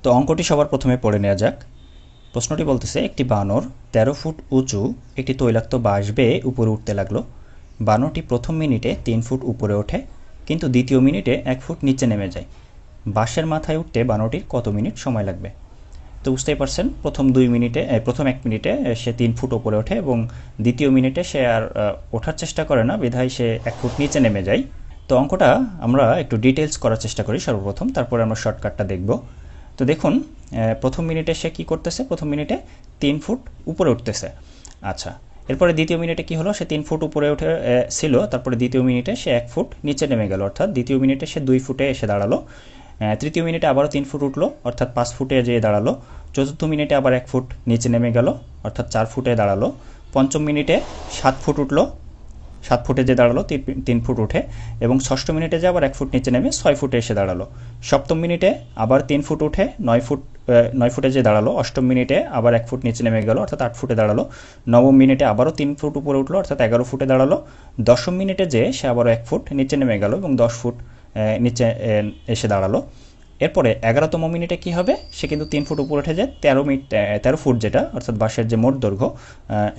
তো অঙ্কটি সবার প্রথমে পড়ে নেওয়া যাক। প্রশ্নটি বলতেছে, একটি বানর ১৩ ফুট উঁচু একটি তৈলাক্ত বাঁশ বেয়ে উপরে উঠতে লাগলো। বানরটি প্রথম মিনিটে ৩ ফুট উপরে ওঠে, কিন্তু দ্বিতীয় মিনিটে ১ ফুট নিচে নেমে যায়। বাঁশের মাথায় উঠতে বানরটির কত মিনিট সময় লাগবে? তো বুঝতেই পারছেন, প্রথম ১ মিনিটে সে ৩ ফুট উপরে ওঠে এবং দ্বিতীয় মিনিটে সে আর ওঠার চেষ্টা করে না, বিধায় সে ১ ফুট নিচে নেমে যায়। তো অঙ্কটা আমরা একটু ডিটেলস করার চেষ্টা করি সর্বপ্রথম, তারপরে আমরা শর্টকাটটা দেখব। তো দেখুন, প্রথম মিনিটে সে কি করতেছে, প্রথম মিনিটে ৩ ফুট উপরে উঠতেছে। আচ্ছা, এরপরে দ্বিতীয় মিনিটে কি হলো, সে ৩ ফুট উপরে উঠে ছিল, তারপরে দ্বিতীয় মিনিটে সে ১ ফুট নিচে নেমে গেল, অর্থাৎ দ্বিতীয় মিনিটে সে ২ ফুটে এসে দাঁড়ালো। তৃতীয় মিনিটে আবারও ৩ ফুট উঠলো, অর্থাৎ ৫ ফুটে যেয়ে দাঁড়ালো। চতুর্থ মিনিটে আবার ১ ফুট নিচে নেমে গেল, অর্থাৎ ৪ ফুটে দাঁড়ালো। পঞ্চম মিনিটে ৭ ফুট উঠলো, ৭ ফুটে যে দাঁড়ালো ৩ ফুট উঠে, এবং ষষ্ঠ মিনিটে যে আবার ১ ফুট নিচে নেমে ৬ ফুটে এসে দাঁড়ালো। সপ্তম মিনিটে আবার ৩ ফুট উঠে ৯ ফুটে যে দাঁড়ালো। অষ্টম মিনিটে আবার ১ ফুট নিচে নেমে গেল, অর্থাৎ ৮ ফুটে দাঁড়ালো। নবম মিনিটে আবারও ৩ ফুট উপরে উঠলো, অর্থাৎ ১১ ফুটে দাঁড়ালো। দশম মিনিটে যে সে আবারও ১ ফুট নিচে নেমে গেল এবং ১০ ফুট নিচে এসে দাঁড়ালো। এরপরে ১১তম মিনিটে কি হবে, সে কিন্তু ৩ ফুট উপরে উঠে যায় ১৩ ফুট, যেটা অর্থাৎ বাঁশের যে মোট দৈর্ঘ্য,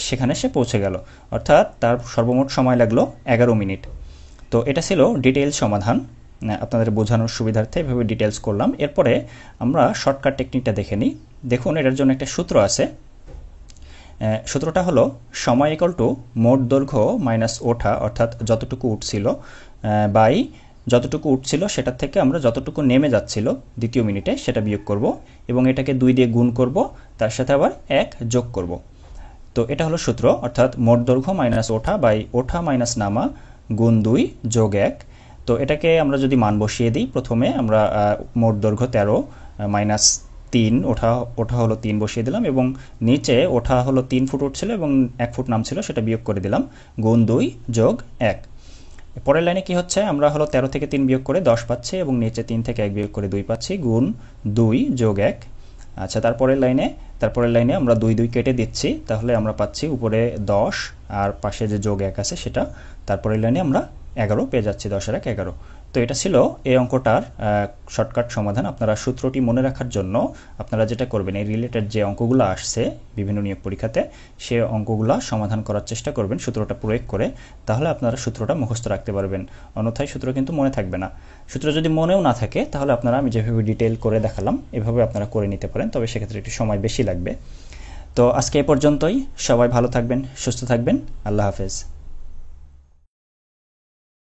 সেখানে সে পৌঁছে গেল, অর্থাৎ তার সর্বমোট সময় লাগলো ১১ মিনিট। তো এটা ছিল ডিটেইলস সমাধান, আপনাদের বোঝানোর সুবিধার্থে এভাবে ডিটেলস করলাম। এরপরে আমরা শর্টকাট টেকনিকটা দেখে নিই। দেখুন, এটার জন্য একটা সূত্র আছে। সূত্রটা হলো সময় ইকুয়াল টু মোট দৈর্ঘ্য মাইনাস ওঠা, অর্থাৎ যতটুকু উঠছিল, বাই যতটুকু উঠছিল সেটার থেকে আমরা যতটুকু নেমে যাচ্ছিল দ্বিতীয় মিনিটে সেটা বিয়োগ করব, এবং এটাকে ২ দিয়ে গুণ করব, তার সাথে আবার ১ যোগ করব। তো এটা হলো সূত্র, অর্থাৎ মোট দৈর্ঘ্য মাইনাস ওঠা বাই ওঠা মাইনাস নামা গুণ ২ যোগ ১। তো এটাকে আমরা যদি মান বসিয়ে দিই, প্রথমে আমরা মোট দৈর্ঘ্য ১৩ মাইনাস ৩, ওঠা হলো ৩ বসিয়ে দিলাম, এবং নিচে ওঠা হলো ৩ ফুট উঠছিল এবং ১ ফুট নামছিল, সেটা বিয়োগ করে দিলাম, গুণ ২ যোগ ১। পরের লাইনে কি হচ্ছে, আমরা হলো ১৩ থেকে ৩ বিয়োগ করে ১০ পাচ্ছি, এবং নিচে ৩ থেকে ১ বিয়োগ করে ২ পাচ্ছি, গুণ ২ যোগ ১। আচ্ছা, তারপরের লাইনে আমরা ২ ২ কেটে দিচ্ছি, তাহলে আমরা পাচ্ছি উপরে ১০ আর পাশে যে যোগ ১ আছে সেটা। তারপরের লাইনে আমরা ১১ পেয়ে যাচ্ছি, ১০ আর ১ ১১। তো এটা ছিল এই অঙ্কটার শর্টকাট সমাধান। আপনারা সূত্রটি মনে রাখার জন্য আপনারা যেটা করবেন, এই রিলেটেড যে অঙ্কগুলো আসছে বিভিন্ন নিয়োগ পরীক্ষাতে, সে অঙ্কগুলো সমাধান করার চেষ্টা করবেন সূত্রটা প্রয়োগ করে, তাহলে আপনারা সূত্রটা মুখস্থ রাখতে পারবেন। অন্যথায় সূত্র কিন্তু মনে থাকবে না। সূত্র যদি মনেও না থাকে, তাহলে আপনারা আমি যেভাবে ডিটেইল করে দেখালাম এভাবে আপনারা করে নিতে পারেন, তবে সেক্ষেত্রে একটু সময় বেশি লাগবে। তো আজকে এ পর্যন্তই। সবাই ভালো থাকবেন, সুস্থ থাকবেন। আল্লাহ হাফেজ।